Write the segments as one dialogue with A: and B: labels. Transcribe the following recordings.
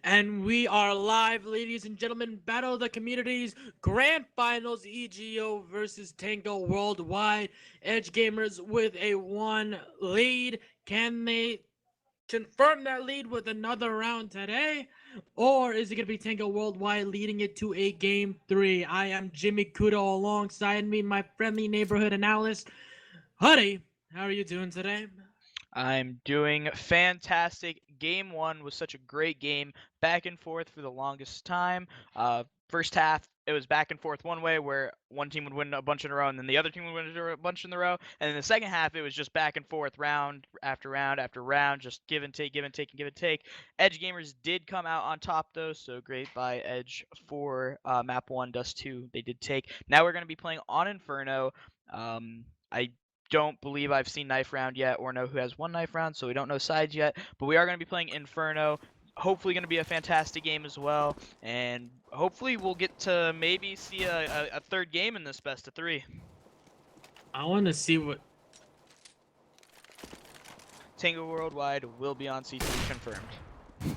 A: And we are live, ladies and gentlemen. Battle of the Communities Grand Finals EGO versus Tango Worldwide. Edge Gamers with a 1 lead. Can they confirm that lead with another round today? Or is it going to be Tango Worldwide leading it to a game 3? I am Jimmy Kudo alongside me, my friendly neighborhood analyst, Huddy. How are you doing today?
B: I'm doing fantastic. Game one was such a great game, back and forth for the longest time. First half, it was back and forth one way, where one team would win a bunch in a row, and then the other team would win a bunch in the row. And in the second half, it was just back and forth, round after round after round, just give and take, give and take, and give and take. Edge Gamers did come out on top, though, so great by Edge for map one, Dust 2. They did take. Now we're going to be playing on Inferno. I don't believe I've seen Knife Round yet or know who has won Knife Round, so we don't know sides yet. But we are going to be playing Inferno. Hopefully going to be a fantastic game as well. And hopefully we'll get to maybe see a third game in this best of three.
A: I want to see what.
B: Tango Worldwide will be on CT confirmed.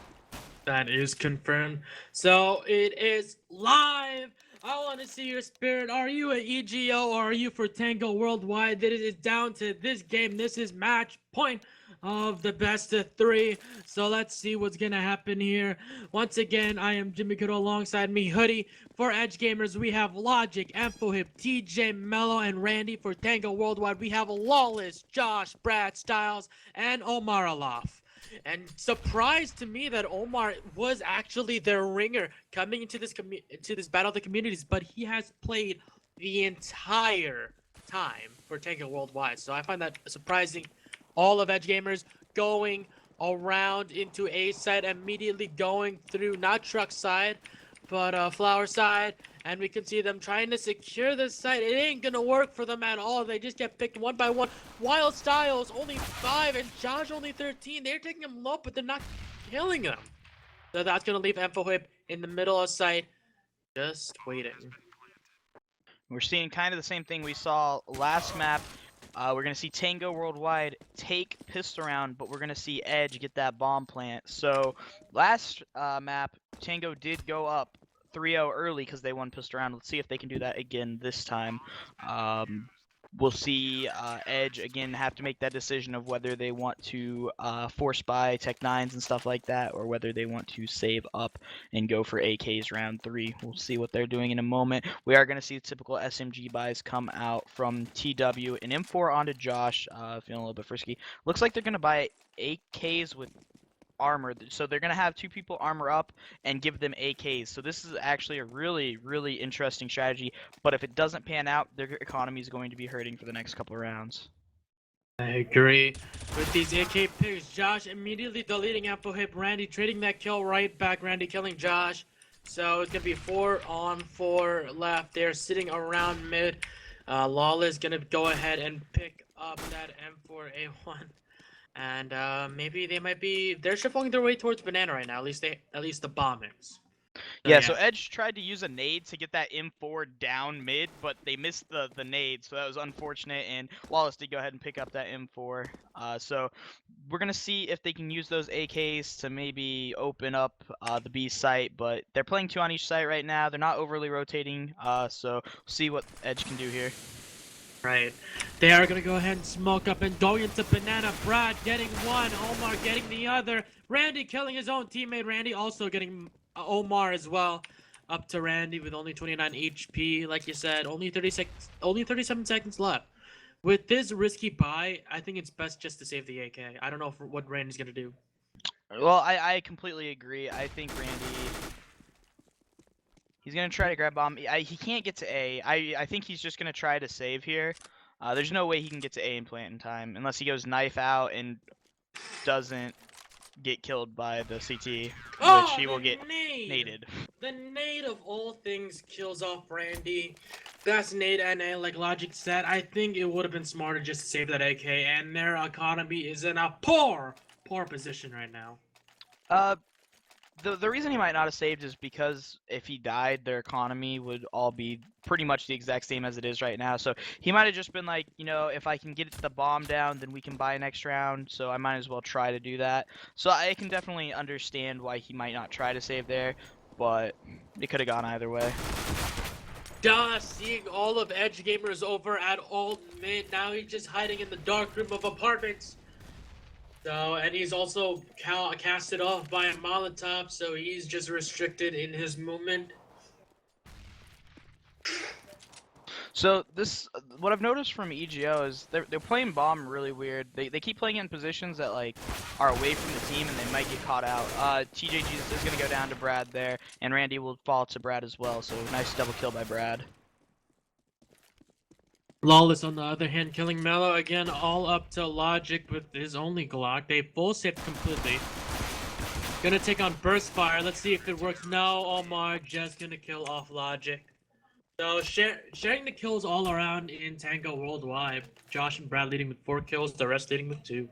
A: That is confirmed. So it is live. I want to see your spirit. Are you an EGO or are you for Tango Worldwide? That is down to this game. This is match point of the best of 3. So let's see what's going to happen here. Once again, I am Jimmy Kudo alongside me, Hoodie. For Edge Gamers, we have Logic, Amphohip, TJ, Mello, and Randy. For Tango Worldwide, we have Lawless, Josh, Brad, Styles, and Omar Alof. And surprised to me that Omar was actually their ringer coming into this battle of the communities, but he has played the entire time for Tango Worldwide. So I find that surprising. All of Edge Gamers going around into A side, immediately going through not truck side, but flower side, and we can see them trying to secure this site. It ain't gonna work for them at all. They just get picked one by one. Wild Styles only 5 and Josh only 13. They're taking him low, but they're not killing him. So that's gonna leave Amphohip in the middle of site, just waiting.
B: We're seeing kind of the same thing we saw last map. We're going to see Tango Worldwide take pistol round, but we're going to see Edge get that bomb plant. So last map, Tango did go up 3-0 early because they won pistol round. Let's see if they can do that again this time. We'll see Edge again have to make that decision of whether they want to force buy Tech 9s and stuff like that, or whether they want to save up and go for AKs round 3. We'll see what they're doing in a moment. We are going to see typical SMG buys come out from TW and M4 onto Josh, feeling a little bit frisky. Looks like they're going to buy AKs with armor, so they're gonna have 2 people armor up and give them AKs. So this is actually a really interesting strategy, but if it doesn't pan out, their economy is going to be hurting for the next couple of rounds.
A: I agree with these AK picks. Josh immediately deleting Amphohip. Randy trading that kill right back. Randy killing Josh. So it's gonna be 4 on 4 left. They're sitting around mid. Lawless gonna go ahead and pick up that M4A1. And maybe they're shuffling their way towards banana right now. At least the bombers.
B: Yeah, so Edge tried to use a nade to get that M4 down mid, but they missed the nade, so that was unfortunate, and Wallace did go ahead and pick up that M4. So we're going to see if they can use those AKs to maybe open up the B site, but they're playing 2 on each site right now. They're not overly rotating, so we'll see what Edge can do here.
A: Right. They are going to go ahead and smoke up and go into banana. Brad getting one. Omar getting the other. Randy killing his own teammate. Randy also getting Omar as well. Up to Randy with only 29 HP. Like you said, only 37 seconds left. With this risky buy, I think it's best just to save the AK. I don't know what Randy's going to do.
B: Well, I completely agree. I think Randy... He's going to try to grab bomb. He can't get to A. I think he's just going to try to save here. There's no way he can get to A and plant in time unless he goes knife out and doesn't get killed by the CT, which he will get naded.
A: The nade of all things kills off Randy. That's nade, and like Logic said, I think it would have been smarter just to save that AK, and their economy is in a poor position right now.
B: The reason he might not have saved is because if he died, their economy would all be pretty much the exact same as it is right now. So he might have just been like, you know, if I can get the bomb down, then we can buy next round. So I might as well try to do that. So I can definitely understand why he might not try to save there, but it could have gone either way.
A: Josh seeing all of EdgeGamers over at Alt Mid. Now he's just hiding in the dark room of apartments. So, and he's also casted off by a Molotov, so he's just restricted in his movement.
B: So this, what I've noticed from EGO is they're playing bomb really weird. They keep playing in positions that like are away from the team and they might get caught out. TJ Jesus is gonna go down to Brad there, and Randy will fall to Brad as well. So nice double kill by Brad.
A: Lawless, on the other hand, killing Mello again, all up to Logic with his only Glock. They full saved completely. Gonna take on Burst Fire. Let's see if it works. No, Omar just gonna kill off Logic. So sharing the kills all around in TangoWorldWide. Josh and Brad leading with 4 kills, the rest leading with 2.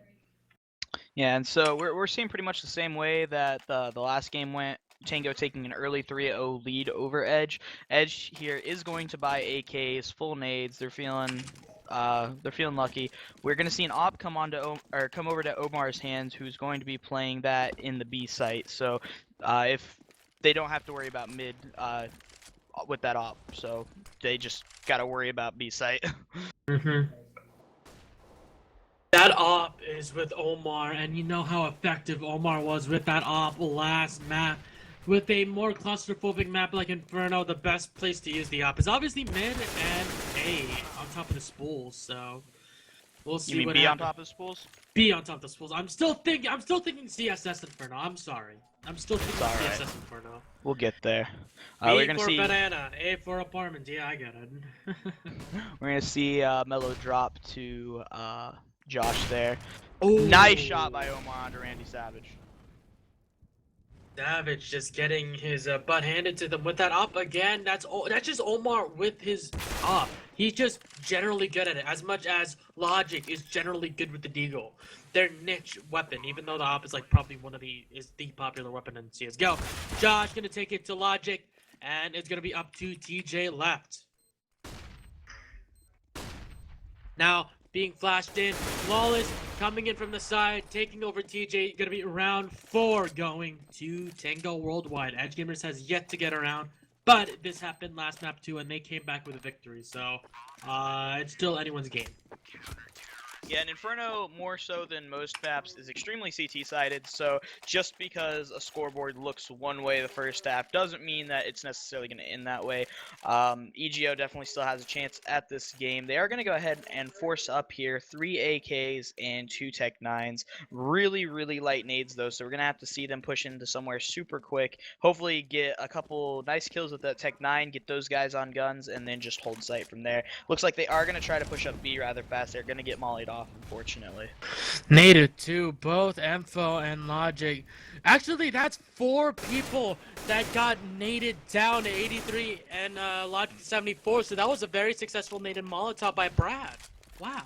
B: Yeah, and so we're seeing pretty much the same way that the last game went. Tango taking an early 3-0 lead over Edge. Edge here is going to buy AKs, full nades. They're feeling lucky. We're gonna see an op come over to Omar's hands, who's going to be playing that in the B site. So if they don't have to worry about mid with that op, so they just gotta worry about B site.
A: That op is with Omar, and you know how effective Omar was with that op last map. With a more claustrophobic map like Inferno, the best place to use the op is obviously mid and A on top of the spools. So we'll see.
B: You mean
A: what
B: B
A: happens.
B: on top of the spools?
A: B on top of the spools. I'm still thinking CSS Inferno. I'm sorry. I'm still thinking CSS Inferno.
B: We'll get there.
A: B
B: We're gonna
A: for
B: see
A: banana, A for apartment. Yeah, I get it.
B: we're gonna see Mello drop to Josh there.
A: Ooh.
B: Nice shot by Omar onto Randy Savage.
A: Savage just getting his butt handed to them with that op again. That's just Omar with his op. He's just generally good at it, as much as Logic is generally good with the deagle. Their niche weapon, even though the op is like probably is the popular weapon in CS:GO. Josh gonna take it to Logic, and it's gonna be up to TJ left. Now, being flashed in, Lawless coming in from the side, taking over TJ. Gonna be round 4 going to TangoWorldWide. EdgeGamers has yet to get around, but this happened last map too, and they came back with a victory. So, it's still anyone's game.
B: Yeah, and Inferno, more so than most maps, is extremely CT-sided, so just because a scoreboard looks one way the first half doesn't mean that it's necessarily going to end that way. EGO definitely still has a chance at this game. They are going to go ahead and force up here 3 AKs and 2 Tech 9s. Really, really light nades, though, so we're going to have to see them push into somewhere super quick. Hopefully get a couple nice kills with that Tech 9, get those guys on guns, and then just hold sight from there. Looks like they are going to try to push up B rather fast. They're going to get mollied off, unfortunately.
A: Native too, both Info and Logic. Actually, that's 4 people that got naded down to 83 and Logic 74. So that was a very successful nated Molotov by Brad. Wow.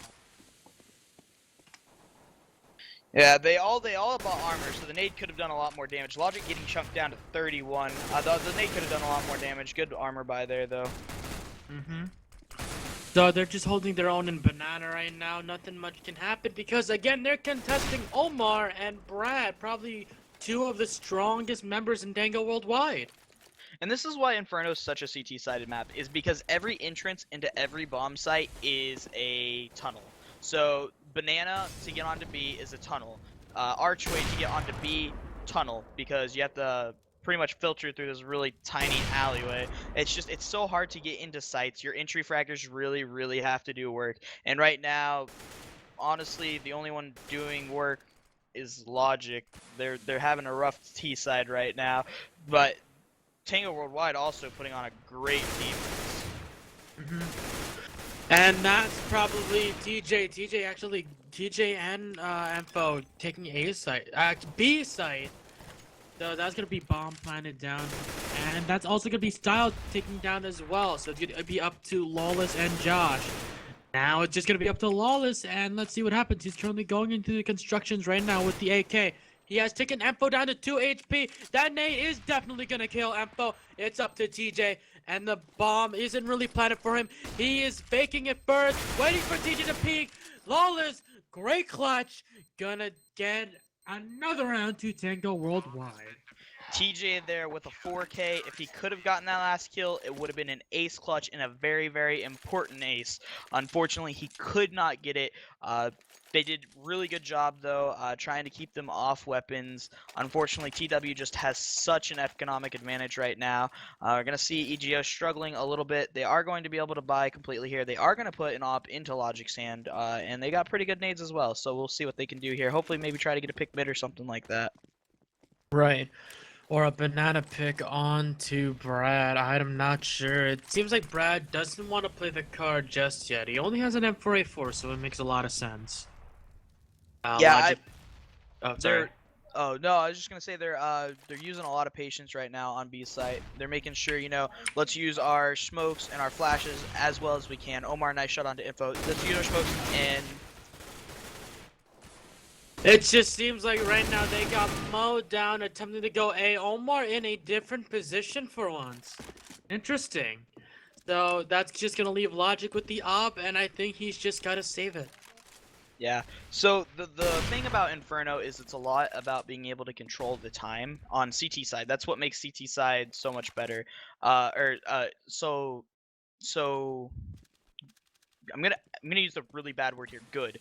B: Yeah, they all bought armor, so the nade could have done a lot more damage. Logic getting chunked down to 31. The nade could have done a lot more damage. Good armor buy there, though.
A: So they're just holding their own in banana right now. Nothing much can happen because, again, they're contesting Omar and Brad, probably 2 of the strongest members in TangoWorldWide.
B: And this is why Inferno is such a CT-sided map, is because every entrance into every bomb site is a tunnel. So banana to get onto B is a tunnel. Archway to get onto B, tunnel, because you have to pretty much filter through this really tiny alleyway. It's so hard to get into sites. Your entry fraggers really, really have to do work. And right now, honestly, the only one doing work is Logic. They're having a rough T side right now, but TangoWorldWide also putting on a great defense.
A: And that's probably TJ. TJ and Info taking A site, B site. So that's gonna be bomb planted down, and that's also gonna be Style taking down as well. So it's gonna be up to Lawless and Josh. Now it's just gonna be up to Lawless, and let's see what happens. He's currently going into the constructions right now with the AK. He has taken Empo down to 2 HP. That nade is definitely gonna kill Empo. It's up to TJ, and the bomb isn't really planted for him. He is faking it first, waiting for TJ to peek. Lawless, great clutch. Gonna get another round to Tango Worldwide.
B: TJ there with a 4K. If he could have gotten that last kill, it would have been an ace clutch and a very, very important ace. Unfortunately, he could not get it. They did really good job, though, trying to keep them off weapons. Unfortunately, TW just has such an economic advantage right now. We're going to see EGO struggling a little bit. They are going to be able to buy completely here. They are going to put an op into Logic's hand, and they got pretty good nades as well. So we'll see what they can do here. Hopefully, maybe try to get a pick mid or something like that.
A: Right. Or a banana pick on to Brad. I'm not sure. It seems like Brad doesn't want to play the card just yet. He only has an M4A4, so it makes a lot of sense.
B: Yeah,
A: Oh, sorry.
B: Oh no, I was just gonna say they're using a lot of patience right now on B site. They're making sure, you know, let's use our smokes and our flashes as well as we can. Omar, nice shot onto info. Let's use our smokes and
A: It just seems like right now they got Mo down attempting to go A. Omar in a different position for once. Interesting. So that's just gonna leave Logic with the op, and I think he's just gotta save it.
B: yeah. So the thing about Inferno is it's a lot about being able to control the time on CT side. That's what makes CT side so much better. So I'm gonna use a really bad word here. Good.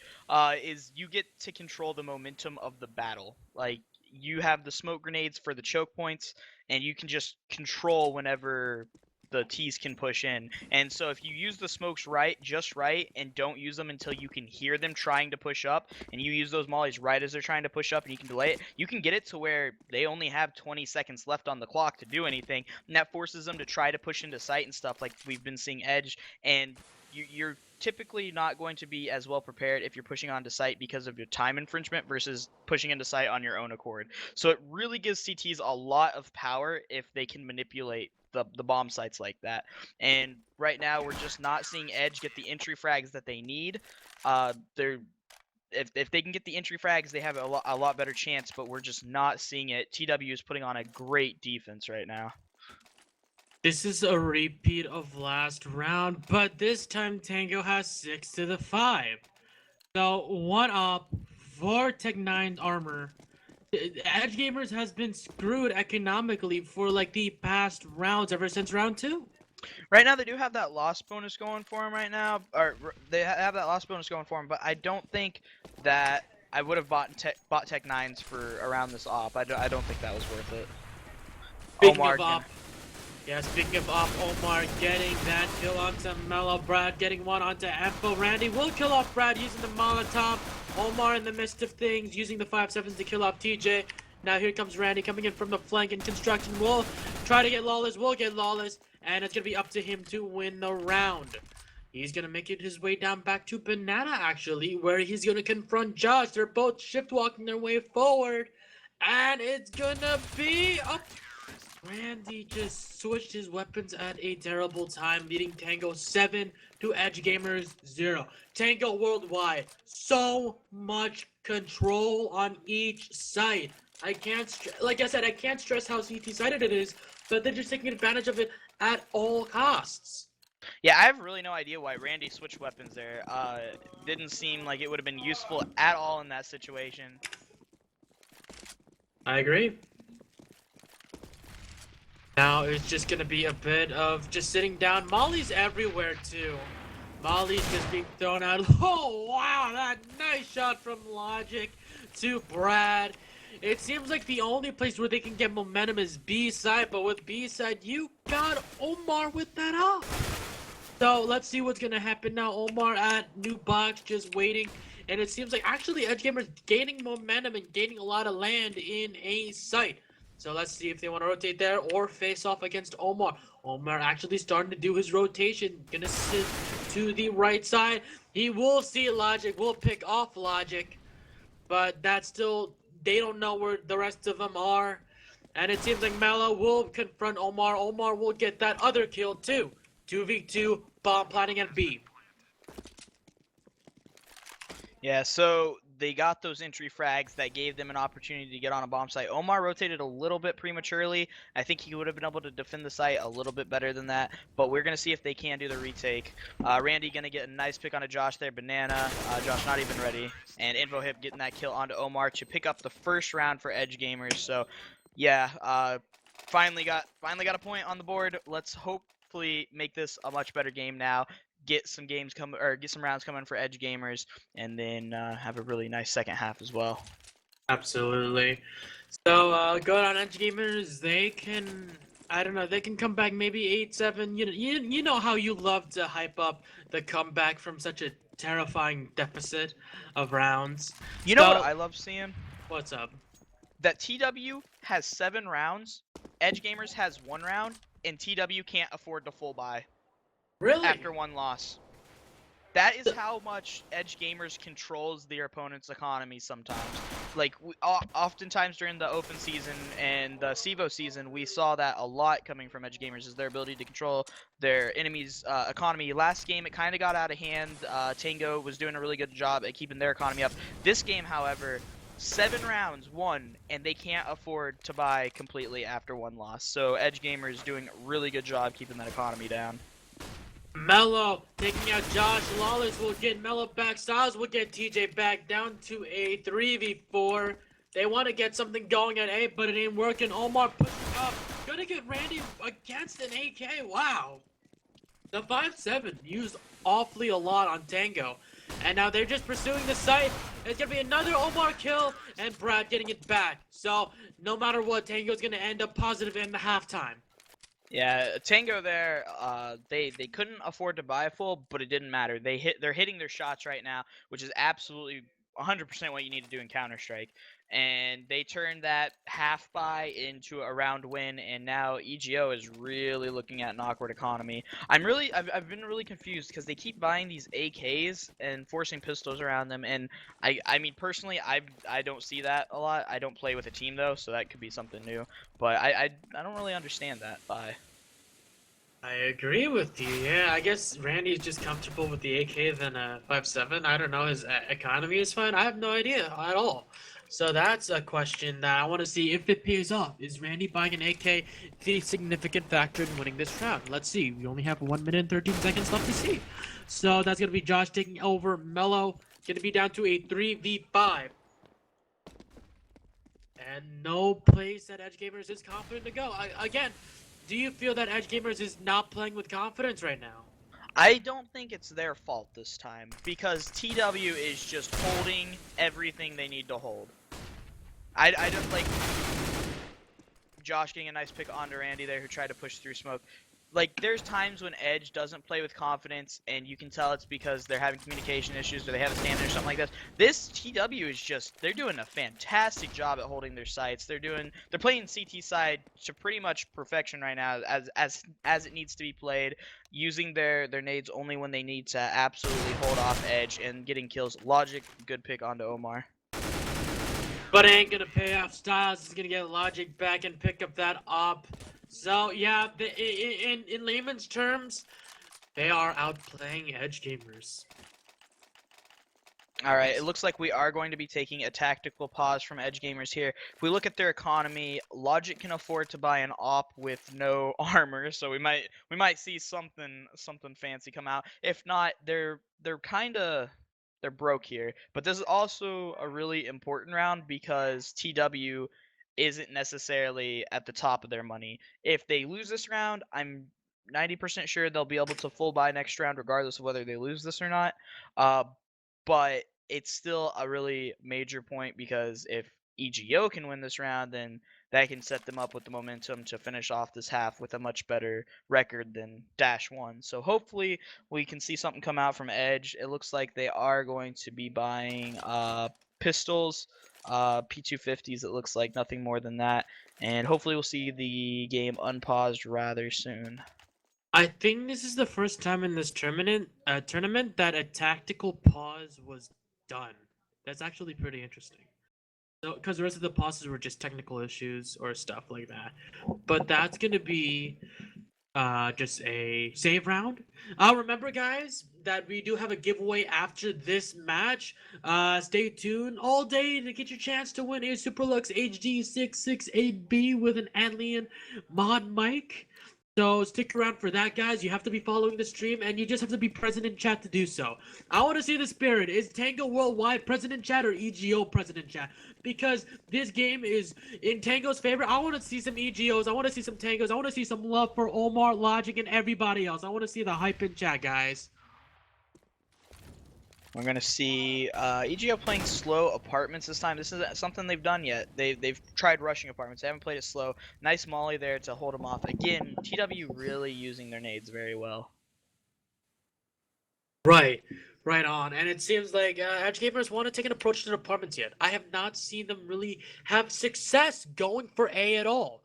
B: Is you get to control the momentum of the battle. Like you have the smoke grenades for the choke points, and you can just control whenever the T's can push in. And so if you use the smokes just right, and don't use them until you can hear them trying to push up, and you use those mollies right as they're trying to push up, and you can delay it, you can get it to where they only have 20 seconds left on the clock to do anything, and that forces them to try to push into sight and stuff like we've been seeing Edge, and you're typically not going to be as well prepared if you're pushing onto site because of your time infringement versus pushing into site on your own accord. So it really gives CTs a lot of power if they can manipulate the bomb sites like that. And right now we're just not seeing Edge get the entry frags that they need. They're if they can get the entry frags, they have a lot better chance, but we're just not seeing it. TW is putting on a great defense right now.
A: This is a repeat of last round, but this time Tango has 6 to the 5. So 1 up for Tech 9 armor. EdgeGamers has been screwed economically for like the past rounds ever since round 2.
B: Right now they do have that loss bonus going for them right now, or they have that loss bonus going for them, but I don't think that I would have bought Tech 9s for around this op. I don't think that was worth it.
A: Speaking of op, yeah, speaking of op, Omar getting that kill onto Mellow. Brad getting one onto Empo. Randy will kill off Brad using the Molotov. Omar in the midst of things using the 5.7s to kill off TJ. Now here comes Randy coming in from the flank, and Construction will try to get Lawless. Will get Lawless, and it's going to be up to him to win the round. He's going to make it his way down back to Banana, actually, where he's going to confront Josh. They're both shift walking their way forward, and it's going to be up. Randy just switched his weapons at a terrible time, leading Tango 7 to EdgeGamers 0. Tango Worldwide, so much control on each site. I can't stress how CT-sided it is, but they're just taking advantage of it at all costs.
B: Yeah, I have really no idea why Randy switched weapons there. Didn't seem like it would have been useful at all in that situation.
A: I agree. Now it's just gonna be a bit of just sitting down. Molly's everywhere too. Molly's just being thrown out. Oh wow, that nice shot from Logic to Brad. It seems like the only place where they can get momentum is B side, but with B side, you got Omar with that up. So let's see what's gonna happen now. Omar at new box, just waiting. And it seems like actually EdgeGamers gaining momentum and gaining a lot of land in a site. So let's see if they want to rotate there or face off against Omar. Omar actually starting to do his rotation. Gonna sit to the right side. He will see Logic, will pick off Logic. But that's still, they don't know where the rest of them are. And it seems like Mello will confront Omar. Omar will get that other kill too. 2v2, bomb planting at B.
B: Yeah, so they got those entry frags that gave them an opportunity to get on a bomb site. Omar rotated a little bit prematurely. I think he would have been able to defend the site a little bit better than that, but we're going to see if they can do the retake. Randy going to get a nice pick onto Josh there. Banana. Josh not even ready. And InfoHip getting that kill onto Omar to pick up the first round for EdgeGamers. So, yeah, finally got a point on the board. Let's hopefully make this a much better game now. Get some rounds coming for EdgeGamers, and then have a really nice second half as well.
A: Absolutely. So going on EdgeGamers, they can, I don't know, they can come back maybe 8-7. You know how you love to hype up the comeback from such a terrifying deficit of rounds.
B: You know what I love seeing?
A: What's up?
B: That TW has 7 rounds, EdgeGamers has 1 round, and TW can't afford to full buy.
A: Really?
B: After 1 loss. That is how much EdgeGamers controls their opponent's economy sometimes. Like, oftentimes during the open season and the SEVO season, we saw that a lot coming from EdgeGamers, is their ability to control their enemy's economy. Last game, it kind of got out of hand. Tango was doing a really good job at keeping their economy up. This game, however, 7 rounds, 1, and they can't afford to buy completely after 1 loss. So EdgeGamers doing a really good job keeping that economy down.
A: Mello taking out Josh. Lawless will get Mello back. Styles will get TJ back down to a 3v4. They want to get something going at A, but it ain't working. Omar pushing up. Gonna get Randy against an AK. Wow. The 5-7 used awfully a lot on Tango. And now they're just pursuing the site. It's gonna be another Omar kill, and Brad getting it back. So no matter what, Tango's gonna end up positive in the halftime.
B: Yeah, Tango there, they couldn't afford to buy full, but it didn't matter. They're hitting their shots right now, which is absolutely 100% what you need to do in Counter-Strike. And they turned that half buy into a round win, and now EGO is really looking at an awkward economy. I've been really confused because they keep buying these AKs and forcing pistols around them, and I mean personally I don't see that a lot. I don't play with a team though, so that could be something new. But I don't really understand that buy.
A: I agree with you. Yeah, I guess Randy's just comfortable with the AK than a 5-7. I don't know. His economy is fine. I have no idea at all. So that's a question that I want to see if it pays off. Is Randy buying an AK the significant factor in winning this round? Let's see. We only have 1 minute and 13 seconds left to see. So that's going to be Josh taking over. Mello going to be down to a 3v5. And no place that EdgeGamers is confident to go. Again, do you feel that EdgeGamers is not playing with confidence right now?
B: I don't think it's their fault this time, because TW is just holding everything they need to hold. I don't like Josh getting a nice pick onto Randy there, who tried to push through smoke. Like, there's times when Edge doesn't play with confidence, and you can tell it's because they're having communication issues or they have a stand or something like this. This TW is just, they're doing a fantastic job at holding their sights. They're playing CT side to pretty much perfection right now, as it needs to be played, using their nades only when they need to absolutely hold off Edge and getting kills. Logic, good pick onto Omar.
A: But it ain't gonna pay off. Styles is gonna get Logic back and pick up that op. So yeah, in layman's terms, they are outplaying EdgeGamers.
B: Alright, it looks like we are going to be taking a tactical pause from EdgeGamers here. If we look at their economy, Logic can afford to buy an op with no armor, so we might see something fancy come out. If not, they're broke here. But this is also a really important round because TW isn't necessarily at the top of their money. If they lose this round, I'm 90% sure they'll be able to full buy next round regardless of whether they lose this or not. But it's still a really major point, because if EGO can win this round, then that can set them up with the momentum to finish off this half with a much better record than -1. So hopefully we can see something come out from Edge. It looks like they are going to be buying pistols, P250s, it looks like, nothing more than that. And hopefully we'll see the game unpaused rather soon.
A: I think this is the first time in this tournament that a tactical pause was done. That's actually pretty interesting. So, because the rest of the pauses were just technical issues or stuff like that. But that's gonna be just a save round. Remember, guys, that we do have a giveaway after this match. Stay tuned all day to get your chance to win a Superlux HD 668B with an AntLion ModMic. So stick around for that, guys. You have to be following the stream, and you just have to be present in chat to do so. I want to see the spirit. Is TangoWorldWide present in chat or EGO present in chat? Because this game is in Tango's favor. I want to see some EGOs. I want to see some Tangos. I want to see some love for Omar, Logic, and everybody else. I want to see the hype in chat, guys.
B: We're gonna see EGO playing slow apartments this time. This isn't something they've done yet. They've tried rushing apartments. They haven't played it slow. Nice molly there to hold them off. Again, TW really using their nades very well.
A: Right, right on. And it seems like EdgeGamers want to take an approach to the apartments yet. I have not seen them really have success going for A at all.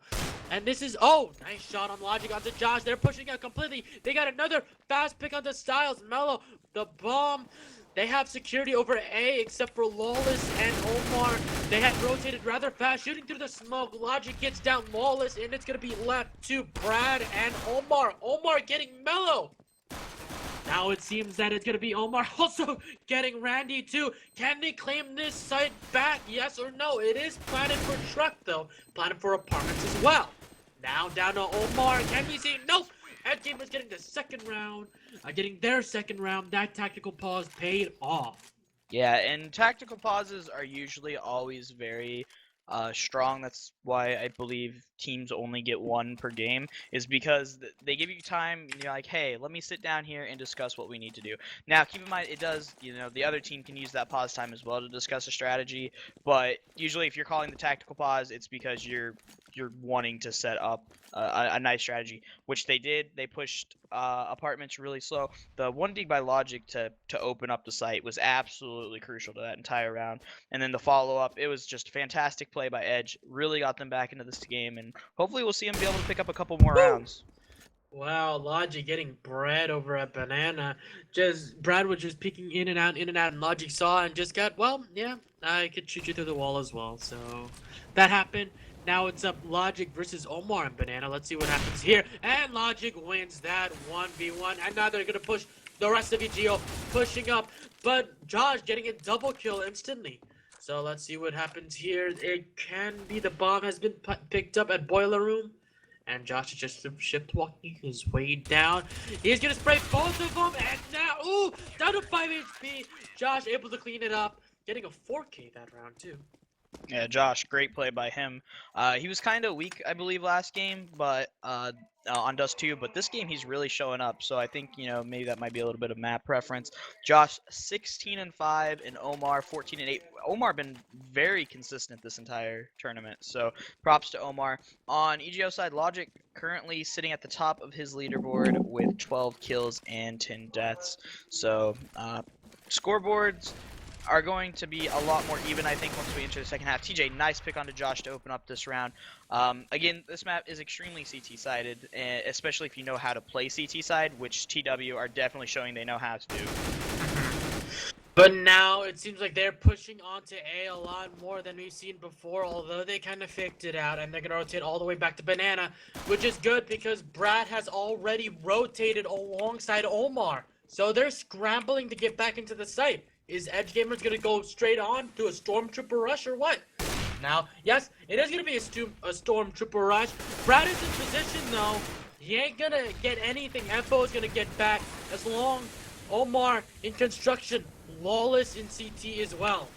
A: And this is, oh, nice shot on Logic onto Josh. They're pushing out completely. They got another fast pick onto Styles. Mello, the bomb. They have security over A except for Lawless and Omar. They had rotated rather fast, shooting through the smoke. Logic gets down Lawless, and it's going to be left to Brad and Omar. Omar getting Mello. Now it seems that it's going to be Omar also getting Randy too. Can they claim this site back? Yes or no? It is planted for truck though. Planted for apartments as well. Now down to Omar. Can we see? Nope. EdgeGamers getting the second round. Getting their second round. That tactical pause paid off.
B: Yeah, and tactical pauses are usually always very strong. That's why I believe teams only get one per game, is because they give you time and you're like, hey, let me sit down here and discuss what we need to do. Now, keep in mind, it does, the other team can use that pause time as well to discuss a strategy, but usually if you're calling the tactical pause, it's because you're wanting to set up a nice strategy, which they did. They pushed apartments really slow. The one dig by Logic to open up the site was absolutely crucial to that entire round. And then the follow-up, it was just fantastic play by Edge. Really got them back into this game, and hopefully we'll see him be able to pick up a couple more rounds.
A: Wow, Logic getting bread over at Banana. Brad was just peeking in and out, and Logic saw and just got, well, yeah, I could shoot you through the wall as well. So that happened. Now it's up Logic versus Omar and Banana. Let's see what happens here. And Logic wins that 1v1. And now they're going to push the rest of EGO, pushing up. But Josh getting a double kill instantly. So let's see what happens here. It can be the bomb has been picked up at Boiler Room. And Josh is just shift walking his way down. He's going to spray both of them. And now, ooh, down to 5 HP. Josh able to clean it up. Getting a 4K that round too.
B: Yeah, Josh, great play by him. He was kind of weak, I believe, last game, but on Dust 2, but this game he's really showing up. So I think, maybe that might be a little bit of map preference. Josh 16-5 and Omar 14-8. Omar been very consistent this entire tournament. So props to Omar. On EGO side, Logic currently sitting at the top of his leaderboard with 12 kills and 10 deaths. So scoreboards are going to be a lot more even, I think, once we enter the second half. TJ, nice pick onto Josh to open up this round. Again, this map is extremely CT-sided, especially if you know how to play CT-side, which TW are definitely showing they know how to do.
A: But now it seems like they're pushing onto A a lot more than we've seen before, although they kind of faked it out, and they're going to rotate all the way back to Banana, which is good because Brad has already rotated alongside Omar. So they're scrambling to get back into the site. Is EdgeGamers going to go straight on to a Stormtrooper rush or what? Now, yes, it is going to be a Stormtrooper rush. Brad is in position, though. He ain't going to get anything. Empo is going to get back as long. Omar in construction. Lawless in CT as well.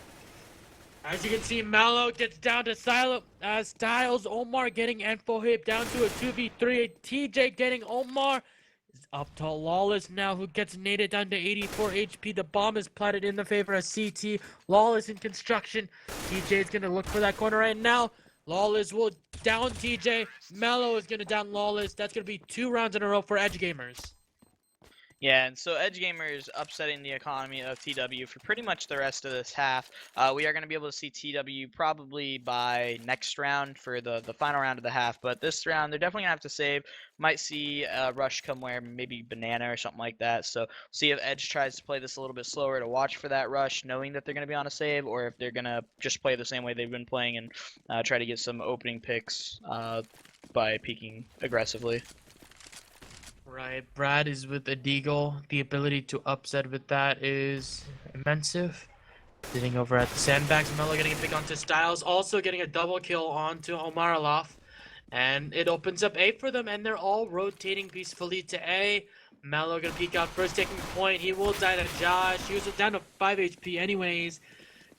A: As you can see, Mallow gets down to Styles. Omar getting Enfo hip down to a 2v3. TJ getting Omar. Up to Lawless now, who gets naded down to 84 HP. The bomb is planted in the favor of CT. Lawless in construction. TJ is going to look for that corner right now. Lawless will down TJ. Mello is going to down Lawless. That's going to be 2 rounds in a row for EdgeGamers.
B: Yeah, and so EdgeGamers upsetting the economy of TW for pretty much the rest of this half. We are going to be able to see TW probably by next round for the final round of the half, but this round they're definitely going to have to save. Might see a rush come where maybe Banana or something like that, so see if Edge tries to play this a little bit slower to watch for that rush, knowing that they're going to be on a save, or if they're going to just play the same way they've been playing and try to get some opening picks by peeking aggressively.
A: Right, Brad is with a deagle. The ability to upset with that is immense. Sitting over at the sandbags, Mello getting a pick onto Styles, also getting a double kill onto Omaralov. And it opens up A for them, and they're all rotating peacefully to A. Mello gonna peek out first, taking point. He will die to Josh. He was down to 5 HP anyways.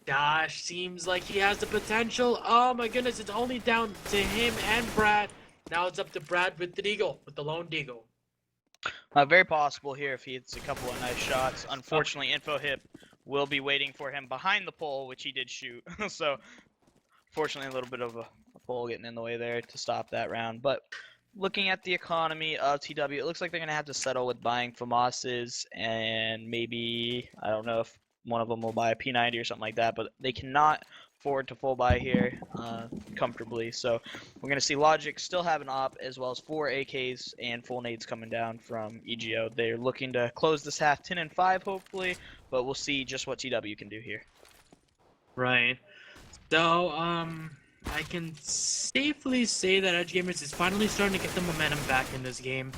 A: Josh seems like he has the potential. Oh my goodness, it's only down to him and Brad. Now it's up to Brad with the deagle, with the lone deagle.
B: Very possible here if he hits a couple of nice shots. Unfortunately, InfoHip will be waiting for him behind the pole, which he did shoot. So, fortunately, a little bit of a pole getting in the way there to stop that round. But looking at the economy of TW, it looks like they're going to have to settle with buying FAMAS's and maybe, I don't know if one of them will buy a P90 or something like that, but they cannot afford to full buy here comfortably. So we're going to see Logic still have an op as well as 4 AKs and full nades coming down from EGO. They're looking to close this half 10-5 hopefully, but we'll see just what TW can do here.
A: Right. So, I can safely say that EdgeGamers is finally starting to get the momentum back in this game.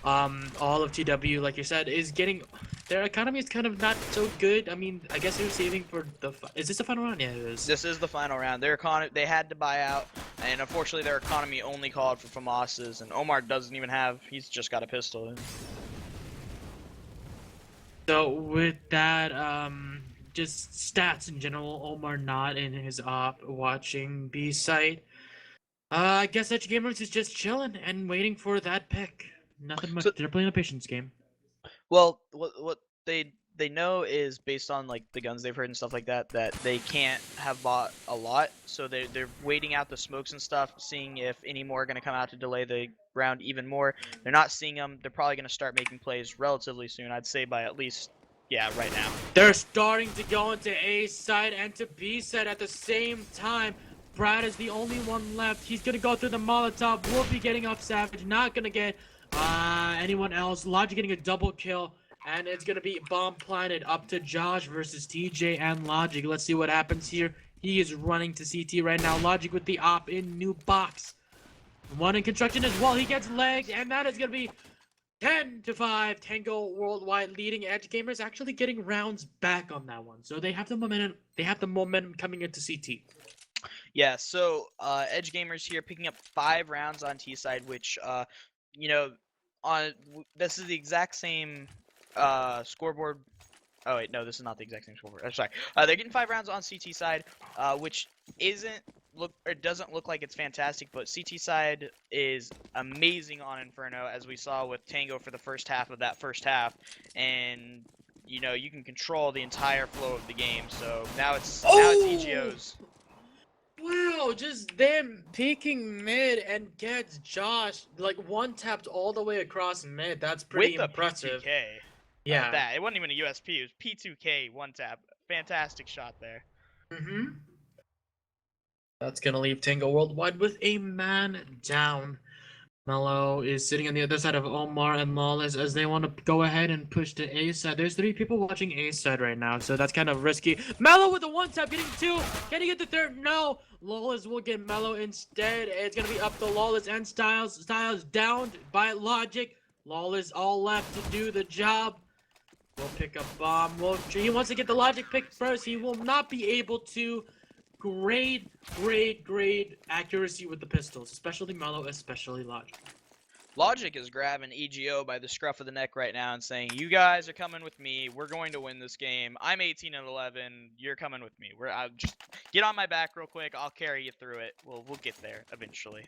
A: All of TW, like you said, is getting... Their economy is kind of not so good. I mean, I guess they're saving for the... Is this the final round? Yeah, it is.
B: This is the final round. Their economy, they had to buy out, and unfortunately their economy only called for FAMAS's, and Omar doesn't even have... He's just got a pistol.
A: So, with that, just stats in general, Omar not in his op, watching B site. I guess EdgeGamers is just chilling and waiting for that pick. Nothing much.
B: So,
A: they're playing a patience game.
B: well, what they know is based on like the guns they've heard and stuff like that that they can't have bought a lot, so they're waiting out the smokes and stuff, seeing if any more are going to come out to delay the round even more. They're not seeing them. They're probably going to start making plays relatively soon. I'd say by at least right now.
A: They're starting to go into A side and to B side at the same time. Brad is the only one left. He's gonna go through the Molotov. Will be getting off Savage. Not gonna get anyone else. Logic getting a double kill. And it's gonna be bomb planted up to Josh versus TJ and Logic. Let's see what happens here. He is running to CT right now. Logic with the op in new box. One in construction as well. He gets legged, and that is gonna be 10-5. TangoWorldWide leading. EdgeGamers actually getting rounds back on that one. So they have the momentum. They have the momentum coming into CT.
B: Yeah, so EdgeGamers here picking up 5 rounds on T side, which you know, this is the exact same scoreboard. Oh wait, no, this is not the exact same scoreboard. I'm sorry. They're getting 5 rounds on CT side, which doesn't look like it's fantastic, but CT side is amazing on Inferno, as we saw with Tango for the first half of that first half, and you know you can control the entire flow of the game. So now it's EGO's.
A: Wow, just them peeking mid and gets Josh like one tapped all the way across mid. That's pretty
B: With
A: impressive.
B: A P2K.
A: Yeah.
B: That it wasn't even a USP. It was P2K one tap. Fantastic shot there.
A: That's gonna leave TangoWorldWide with a man down. Mello is sitting on the other side of Omar and Lawless as they want to go ahead and push to A side. There's 3 people watching A side right now, so that's kind of risky. Mello with the 1-tap, getting 2. Can he get the 3rd? No. Lawless will get Mello instead. It's gonna be up to Lawless and Styles. Styles downed by Logic. Lawless all left to do the job. We'll pick up bomb. He wants to get the Logic pick first. He will not be able to. Great accuracy with the pistols, especially Mello, especially Logic.
B: Logic is grabbing EGO by the scruff of the neck right now and saying, "You guys are coming with me. We're going to win this game. I'm 18-11. You're coming with me. I'll just get on my back real quick. I'll carry you through it. We'll get there eventually."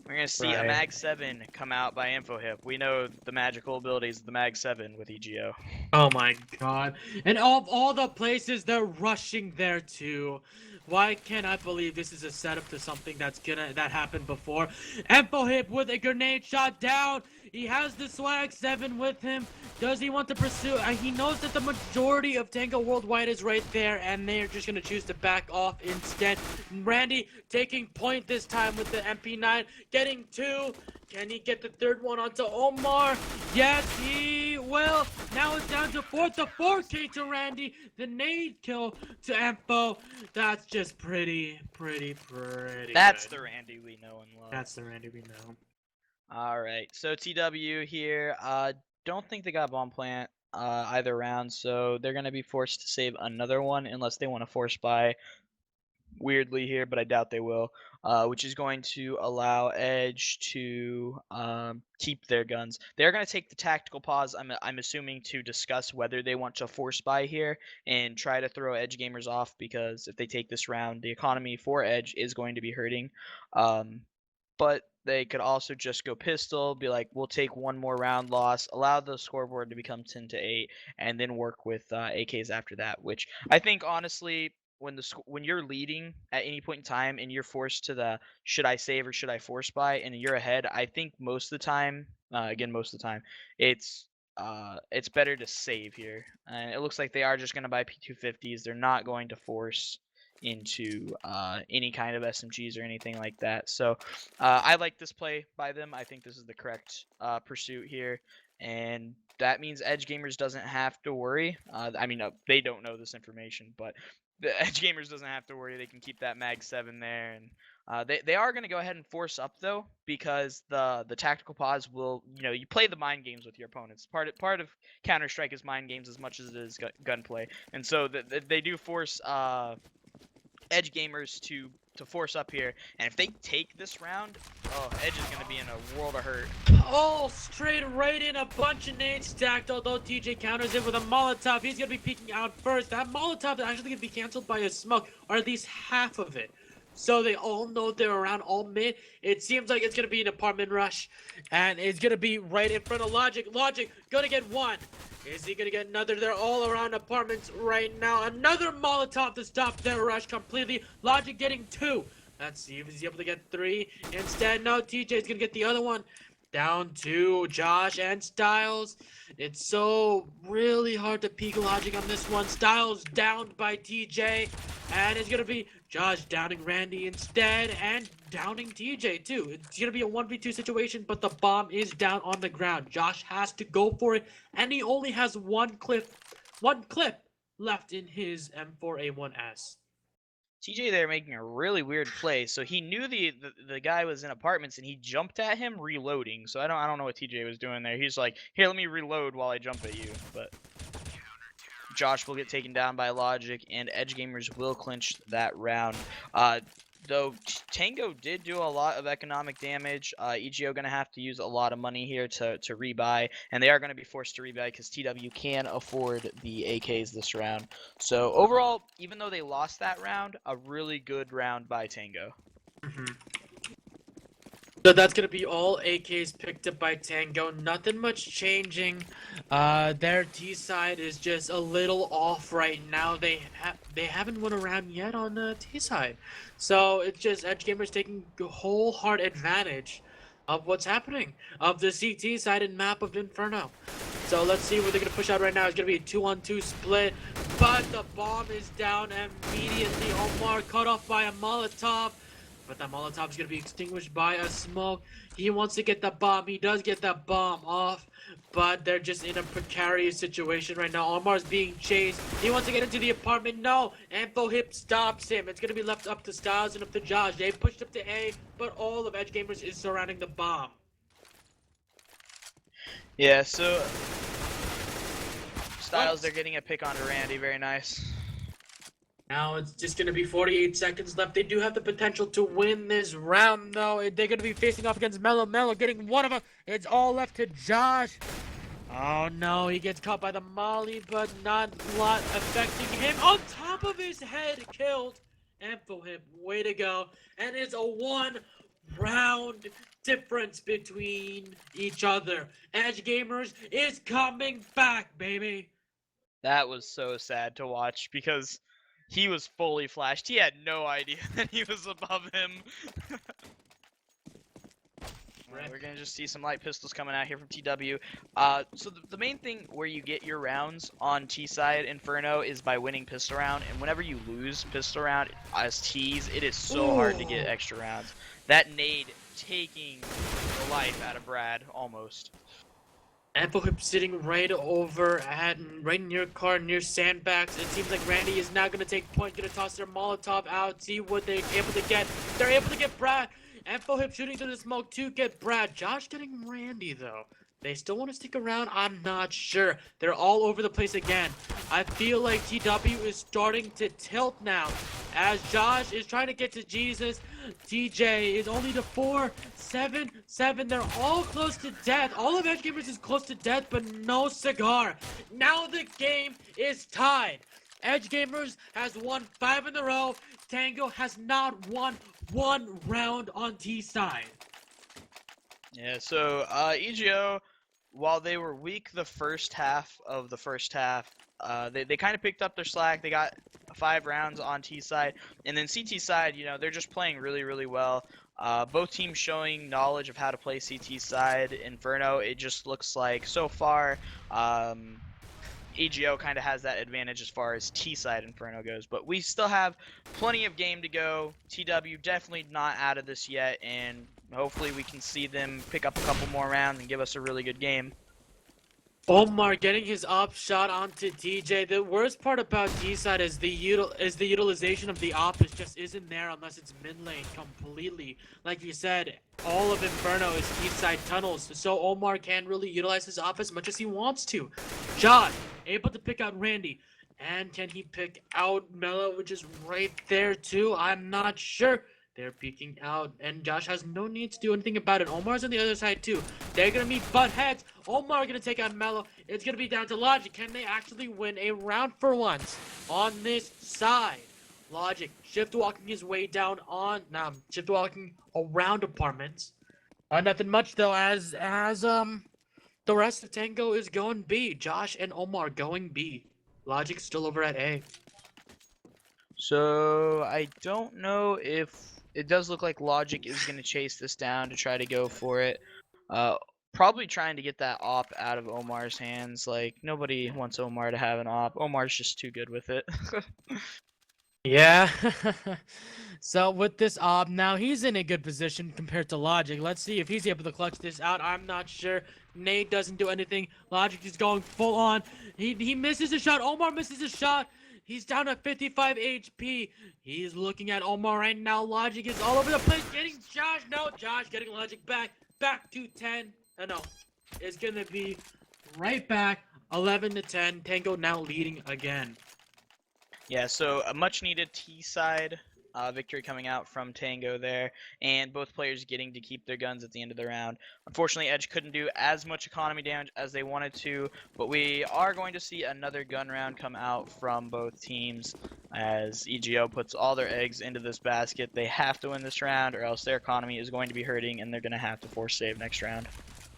B: We're gonna see a Mag 7 come out by InfoHip. We know the magical abilities of the Mag 7 with EGO.
A: Oh my god. And of all the places they're rushing there too. Why can't I believe this is a setup to something that happened before? InfoHip with a grenade shot down. He has the Swag 7 with him. Does he want to pursue? He knows that the majority of TangoWorldWide is right there, and they're just going to choose to back off instead. Randy taking point this time with the MP9, getting 2. Can he get the 3rd one onto Omar? Yes, he will. Now it's down to 4th. The 4K to Randy. The nade kill to Info. That's just pretty
B: That's
A: good.
B: the Randy we know and love.
A: That's the Randy we know.
B: All right, so TW here. Don't think they got bomb plant either round, so they're gonna be forced to save another one unless they want to force buy weirdly here, but I doubt they will. Which is going to allow Edge to keep their guns. They're going to take the tactical pause. I'm assuming to discuss whether they want to force buy here and try to throw EdgeGamers off, because if they take this round, the economy for Edge is going to be hurting. But they could also just go pistol, be like, we'll take one more round loss, allow the scoreboard to become 10-8, and then work with AKs after that. Which I think, honestly, when you're leading at any point in time and you're forced to the should I save or should I force buy and you're ahead, I think most of the time, again most of the time, it's better to save here. And it looks like they are just going to buy P250s. They're not going to force into any kind of SMGs or anything like that. So I like this play by them. I think this is the correct pursuit here, and that means EdgeGamers doesn't have to worry. I mean, they don't know this information, but the EdgeGamers doesn't have to worry. They can keep that Mag 7 there, and they are going to go ahead and force up though, because the tactical pause will, you play the mind games with your opponents. Part of Counter-Strike is mind games as much as it is gunplay, and so they do force EdgeGamers to force up here, and if they take this round, oh, Edge is going to be in a world of hurt.
A: Oh, straight right in, a bunch of nades stacked, although TJ counters it with a Molotov. He's going to be peeking out first. That Molotov is actually going to be canceled by a smoke, or at least half of it. So they all know they're around all mid. It seems like it's going to be an apartment rush, and it's going to be right in front of Logic. Logic going to get one. Is he going to get another? They're all around apartments right now. Another Molotov to stop their rush completely. Logic getting two. Let's see if he's able to get three. Instead, no, TJ is going to get the other one. Down to Josh and Styles. It's so really hard to peek Logic on this one. Styles downed by TJ, and it's gonna be Josh downing Randy instead, and downing TJ too. It's gonna be a 1v2 situation, but the bomb is down on the ground. Josh has to go for it, and he only has one clip left in his M4A1S.
B: TJ there making a really weird play. So he knew the guy was in apartments, and he jumped at him reloading. So I don't know what TJ was doing there. He's like, here, let me reload while I jump at you. But Josh will get taken down by Logic, and EdgeGamers will clinch that round. Though Tango did do a lot of economic damage, EGO going to have to use a lot of money here to rebuy, and they are going to be forced to rebuy because TW can afford the AKs this round. So overall, even though they lost that round, a really good round by Tango.
A: So that's going to be all AKs picked up by Tango. Nothing much changing. Their T side is just a little off right now. They haven't won a round yet on the T side. So it's just EdgeGamers taking whole hard advantage of what's happening of the CT side and map of Inferno. So let's see what they're going to push out right now. It's going to be a 2-on-2 split, but the bomb is down immediately. Omar cut off by a Molotov. But that Molotov is going to be extinguished by a smoke. He wants to get the bomb. He does get that bomb off. But they're just in a precarious situation right now. Omar's being chased. He wants to get into the apartment. No. AnFoHip stops him. It's going to be left up to Styles and up to Josh. They pushed up to A. But all of EdgeGamers is surrounding the bomb.
B: Yeah, so Styles, they're getting a pick onto Randy. Very nice.
A: Now it's just going to be 48 seconds left. They do have the potential to win this round, though. They're going to be facing off against Mello. Mello getting one of them. It's all left to Josh. Oh, no. He gets caught by the molly, but not a lot affecting him. On top of his head, killed. AnFoHip, way to go. And it's a 1-round difference between each other. EdgeGamers is coming back, baby.
B: That was so sad to watch because he was fully flashed. He had no idea that he was above him. We're going to just see some light pistols coming out here from TW. So the main thing where you get your rounds on T-side Inferno is by winning pistol round. And whenever you lose pistol round as T's, it is so hard to get extra rounds. That nade taking the life out of Brad, almost.
A: AnFoHip sitting right near car, near sandbags. It seems like Randy is now going to take point, going to toss their Molotov out, see what they're able to get. They're able to get Brad. Info hip shooting through the smoke to get Brad. Josh getting Randy though. They still want to stick around? I'm not sure. They're all over the place again. I feel like TW is starting to tilt now. As Josh is trying to get to Jesus, TJ is only to 4, 7, 7. They're all close to death. All of EdgeGamers is close to death, but no cigar. Now the game is tied. EdgeGamers has won 5 in a row. Tango has not won 1 round on T side.
B: Yeah, so EGO, while they were weak the first half of the first half, they kind of picked up their slack. They got 5 rounds on T side, and then CT side, you know, they're just playing really, really well. Both teams showing knowledge of how to play CT side. Inferno, it just looks like so far, EGO kind of has that advantage as far as T-side Inferno goes, but we still have plenty of game to go. TW definitely not out of this yet, and hopefully we can see them pick up a couple more rounds and give us a really good game.
A: Omar getting his op shot onto TJ. The worst part about T-side is the utilization of the op just isn't there unless it's mid lane completely. Like you said, all of Inferno is T-side tunnels, so Omar can't really utilize his op as much as he wants to. Josh able to pick out Randy, and can he pick out Mello, which is right there too? I'm not sure. They're peeking out, and Josh has no need to do anything about it. Omar's on the other side too. They're gonna meet butt heads. Omar gonna take out Mello. It's gonna be down to Logic. Can they actually win a round for once on this side? Logic shift walking his way down on shift walking around apartments. Nothing much though, as the rest of Tango is going B. Josh and Omar going B. Logic still over at A.
B: So I don't know if it does look like Logic is going to chase this down to try to go for it. Probably trying to get that op out of Omar's hands. Like, nobody wants Omar to have an op. Omar's just too good with it.
A: Yeah. So with this op, now he's in a good position compared to Logic. Let's see if he's able to clutch this out. I'm not sure. Nate doesn't do anything. Logic is going full on. He misses a shot. Omar misses a shot. He's down to 55 HP. He's looking at Omar right now. Logic is all over the place. Getting Josh. No, Josh getting Logic back. Back to 10. No. It's going to be right back. 11 to 10. Tango now leading again.
B: Yeah, so a much needed T-side victory coming out from Tango there, and both players getting to keep their guns at the end of the round. Unfortunately, Edge couldn't do as much economy damage as they wanted to, but we are going to see another gun round come out from both teams as EGO puts all their eggs into this basket. They have to win this round or else their economy is going to be hurting and they're going to have to force save next round.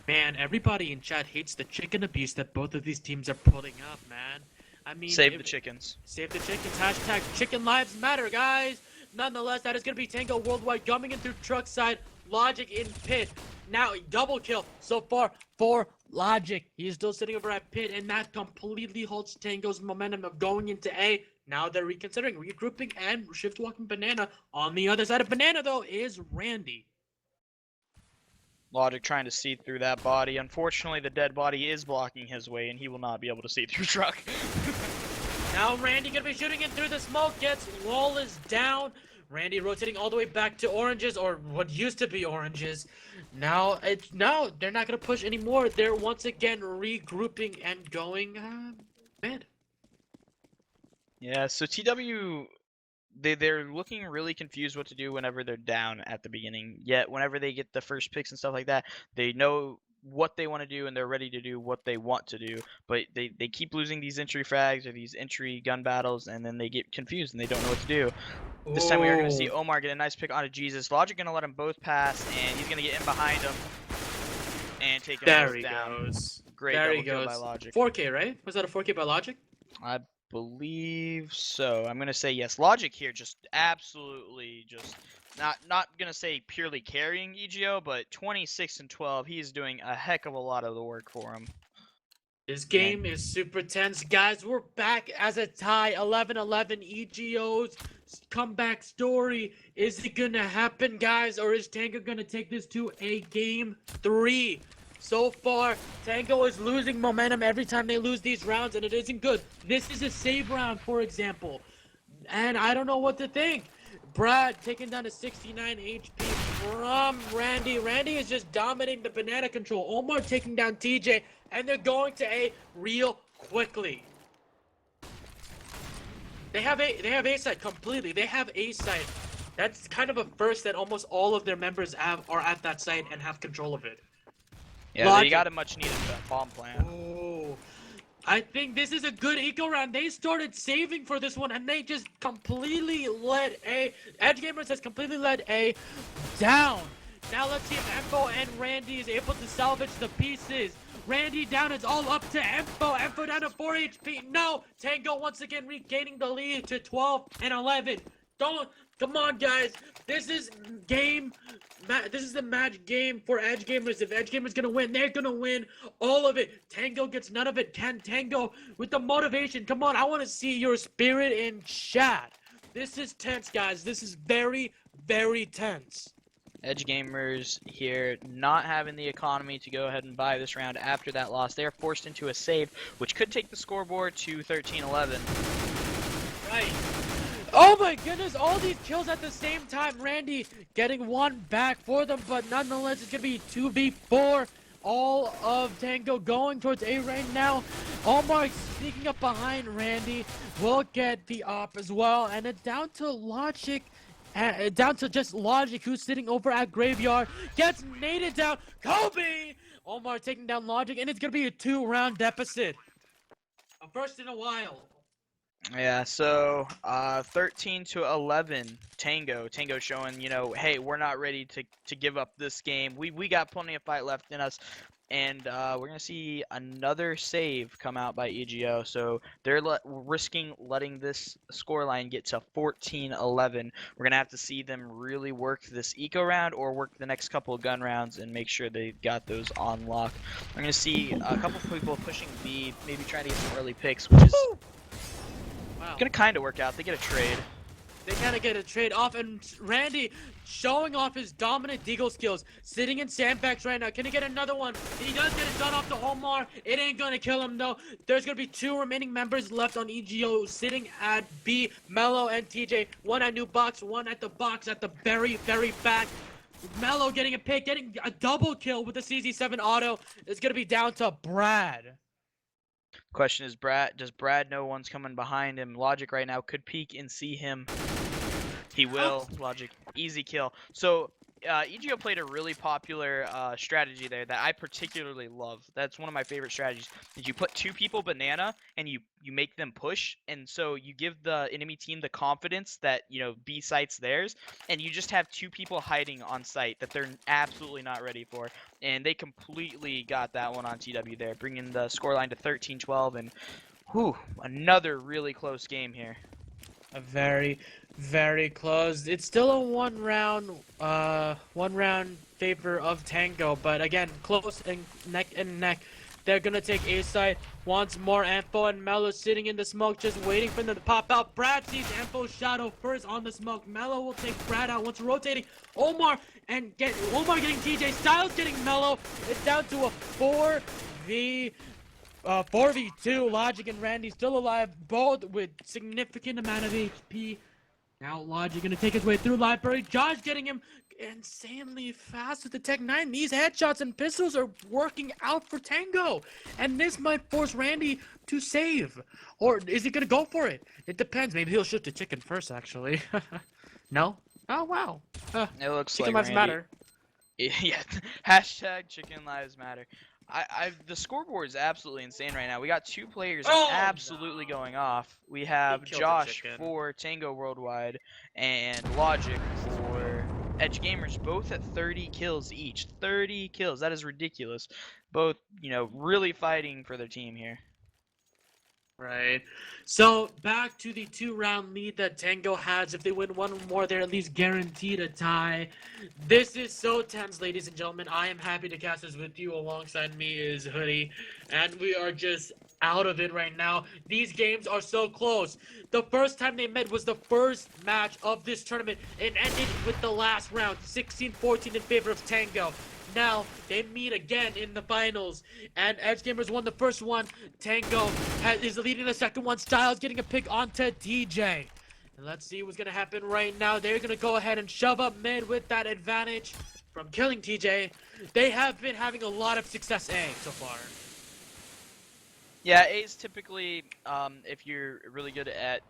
A: Man, everybody in chat hates the chicken abuse that both of these teams are putting up, man. I mean,
B: save the chickens.
A: Save the chickens. Hashtag chicken lives matter, guys. Nonetheless, that is going to be TangoWorldWide coming in through truck side. Logic in pit. Now, double kill so far for Logic. He is still sitting over at pit, and that completely halts Tango's momentum of going into A. Now they're reconsidering, regrouping, and shift walking Banana. On the other side of Banana, though, is Randy.
B: Logic trying to see through that body. Unfortunately, the dead body is blocking his way, and he will not be able to see through truck.
A: Now Randy gonna be shooting it through the smoke. Gets Lawless down. Randy rotating all the way back to oranges, or what used to be oranges. Now they're not gonna push anymore. They're once again regrouping and going mid.
B: Yeah, so TW, they're looking really confused what to do whenever they're down at the beginning. Yet whenever they get the first picks and stuff like that, they know what they want to do and they're ready to do what they want to do. But they keep losing these entry frags or these entry gun battles, and then they get confused and they don't know what to do. This time we are going to see Omar get a nice pick onto Jesus. Logic going to let him both pass, and he's going to get in behind him and take him
A: there he
B: down.
A: Goes.
B: Great
A: there
B: double
A: he
B: kill
A: goes.
B: by Logic.
A: 4K, right? Was that a 4K by Logic?
B: I believe so. I'm gonna say yes. Logic here just absolutely just not gonna say purely carrying EGO, but 26 and 12. He's doing a heck of a lot of the work for him.
A: This game is super tense, guys. We're back as a tie. 11-11 EGO's comeback story. Is it gonna happen, guys, or is Tango gonna take this to a game 3? So far, Tango is losing momentum every time they lose these rounds, and it isn't good. This is a save round, for example, and I don't know what to think. Brad taken down to 69 HP. from Randy. Randy is just dominating the banana control. Omar taking down TJ, and they're going to A real quickly. They have A side completely. They have A side. That's kind of a first that almost all of their members are at that site and have control of it.
B: Yeah,
A: Logic.
B: they got a much needed bomb plant.
A: Oh, I think this is a good eco round. They started saving for this one, and they just completely let EdgeGamers has completely let A down. Now let's see if Empo and Randy is able to salvage the pieces. Randy down, it's all up to Empo. Empo down to 4 HP. No! Tango once again regaining the lead to 12 and 11. Come on, guys. This is the match game for EdgeGamers. If EdgeGamers gonna win, they're gonna win all of it. Tango gets none of it. Can Tango with the motivation? Come on, I want to see your spirit in chat. This is tense, guys. This is very, very tense.
B: EdgeGamers here not having the economy to go ahead and buy this round after that loss. They are forced into a save, which could take the scoreboard to 13-11.
A: Right. Oh my goodness, all these kills at the same time. Randy getting one back for them, but nonetheless, it's going to be 2v4. All of Tango going towards A right now. Omar sneaking up behind Randy will get the op as well, and it's down to Logic. Down to just Logic, who's sitting over at Graveyard, gets naded down. Kobe! Omar taking down Logic, and it's going to be a 2-round deficit. A first in a while.
B: Yeah, so 13-11, Tango showing, you know, hey, we're not ready to give up this game. We got plenty of fight left in us, and we're gonna see another save come out by EGO. So they're risking letting this scoreline get to 14-11. We're gonna have to see them really work this eco round or work the next couple of gun rounds and make sure they got those on lock. We're gonna see a couple of people pushing B, maybe trying to get some early picks, which is gonna kind of work out. They get a trade.
A: They kind of get a trade off, and Randy showing off his dominant deagle skills, sitting in sandbags right now. Can he get another one? He does get it done off to Omar. It ain't gonna kill him though. There's gonna be 2 remaining members left on EGO sitting at B, Mello and TJ. One at new box, one at the box at the very, very back. Mello getting a pick, getting a double kill with the CZ7 auto. It's gonna be down to Brad.
B: Question is, does Brad know one's coming behind him? Logic right now could peek and see him. He will. Logic, easy kill. So EGO played a really popular strategy there that I particularly love. That's one of my favorite strategies. Is you put 2 people banana and you make them push, and so you give the enemy team the confidence that, you know, B site's theirs, and you just have 2 people hiding on site that they're absolutely not ready for, and they completely got that one on TW there, bringing the scoreline to 13-12, and whew, another really close game here.
A: A very, very close. It's still a one round favor of Tango, but again, close and neck. They're gonna take A side once more. Ampo and Mello sitting in the smoke, just waiting for them to pop out. Brad sees Ampo's shadow first on the smoke. Mello will take Brad out once rotating. Omar getting TJ. Styles getting Mello. It's down to a 4v2. Logic and Randy still alive, both with significant amount of HP. Now Logic gonna take his way through library. Josh getting him insanely fast with the Tech 9. These headshots and pistols are working out for Tango, and this might force Randy to save. Or is he gonna go for it? It depends. Maybe he'll shoot the chicken first, actually. No? Oh wow.
B: It looks
A: chicken
B: like
A: lives
B: Randy...
A: matter.
B: Yeah. Hashtag chicken lives matter. The scoreboard is absolutely insane right now. We got 2 players absolutely going off. We have Josh for TangoWorldWide and Logic for EdgeGamers, both at 30 kills each. 30 kills. That is ridiculous. Both, you know, really fighting for their team here.
A: Right. So back to the 2-round lead that Tango has. If they win one more, they're at least guaranteed a tie. This is so tense, ladies and gentlemen. I am happy to cast this with you. Alongside me is Hoodie, and we are just out of it right now. These games are so close. The first time they met was the first match of this tournament. It ended with the last round, 16-14 in favor of Tango. Now they meet again in the finals, and EdgeGamers won the first one. Tango is leading the second one. Styles getting a pick onto DJ. And let's see what's gonna happen right now. They're gonna go ahead and shove up mid with that advantage from killing TJ. They have been having a lot of success A so far.
B: Yeah, A's typically, if you're really good at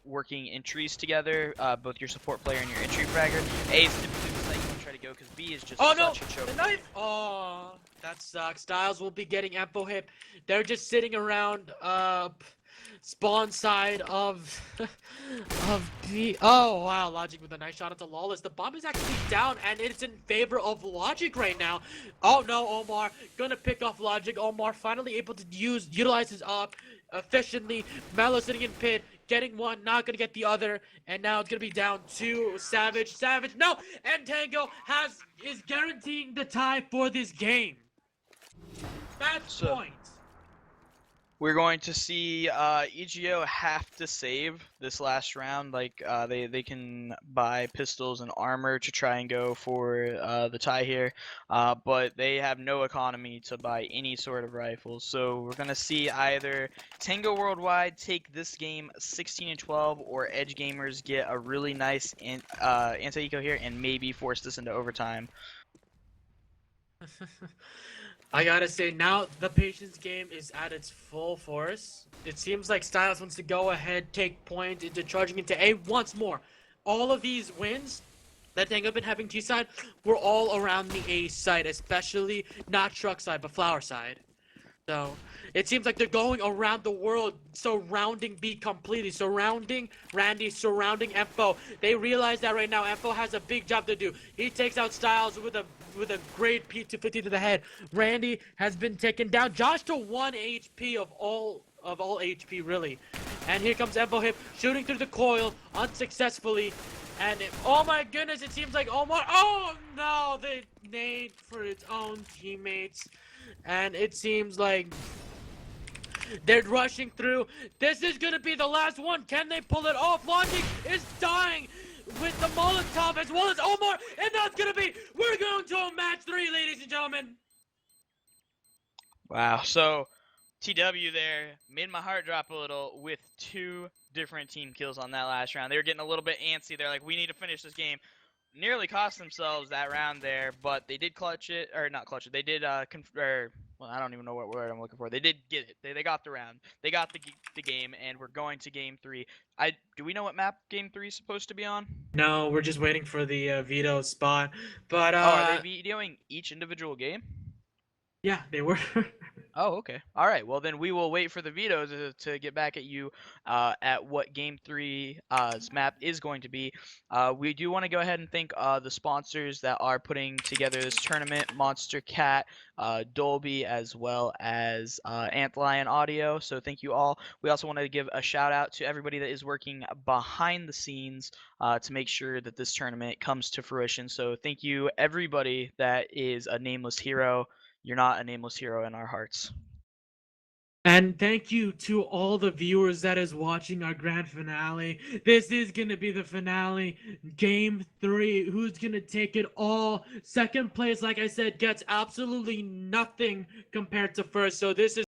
B: working entries together, both your support player and your entry fragger, A's typically the site you want to try to go because B is just
A: Oh no!
B: such a choke.
A: The knife! Oh, that sucks. Styles will be getting ampo hip. They're just sitting around spawn side of of B. Oh wow, Logic with a nice shot at the Lawless. The bomb is actually down and it's in favor of Logic right now. Oh no, Omar gonna pick off Logic. Omar finally able to utilize his up efficiently. Melo sitting in pit, getting one, not gonna get the other, and now it's gonna be down to Savage. Savage, no, and Tango is guaranteeing the tie for this game. Match point.
B: We're going to see EGO have to save this last round. Like they can buy pistols and armor to try and go for the tie here, but they have no economy to buy any sort of rifles. So we're gonna see either TangoWorldWide take this game 16-12, or EdgeGamers get a really nice anti-eco here and maybe force this into overtime.
A: I gotta say, now the patience game is at its full force. It seems like Styles wants to go ahead, take point into charging into A once more. All of these wins that Tango have been having T side were all around the A side, especially not truck side, but flower side. So it seems like they're going around the world, surrounding B completely, surrounding Randy, surrounding Empo. They realize that right now Empo has a big job to do. He takes out Styles with a great P250 to the head. Randy has been taken down. Josh to 1 HP of all HP really. And here comes Empo Hip shooting through the coil unsuccessfully. And oh my goodness, it seems like Omar. Oh no, they nade for its own teammates. And it seems like they're rushing through. This is gonna be the last one. Can they pull it off? Logic is dying with the Molotov as well as Omar, and that's gonna be. We're going to a match 3, ladies and gentlemen.
B: Wow. So TW there made my heart drop a little with 2 different team kills on that last round. They were getting a little bit antsy. They're like, we need to finish this game. Nearly cost themselves that round there, but they did clutch it, or not clutch it. They did well, I don't even know what word I'm looking for. They did get it. They got the round. They got the game, and we're going to game 3. Do we know what map game 3 is supposed to be on?
A: No, we're just waiting for the veto spot. But
B: Oh, are they vetoing each individual game?
A: yeah, they were.
B: Oh, okay. All right. Well, then we will wait for the veto to get back at you at what Game 3's map is going to be. We do want to go ahead and thank the sponsors that are putting together this tournament, Monstercat, Dolby, as well as AntLion Audio. So thank you all. We also want to give a shout out to everybody that is working behind the scenes to make sure that this tournament comes to fruition. So thank you, everybody that is a nameless hero. You're not a nameless hero in our hearts.
A: And thank you to all the viewers that is watching our grand finale. This is going to be the finale. Game 3. Who's going to take it all? Second place, like I said, gets absolutely nothing compared to first. So this is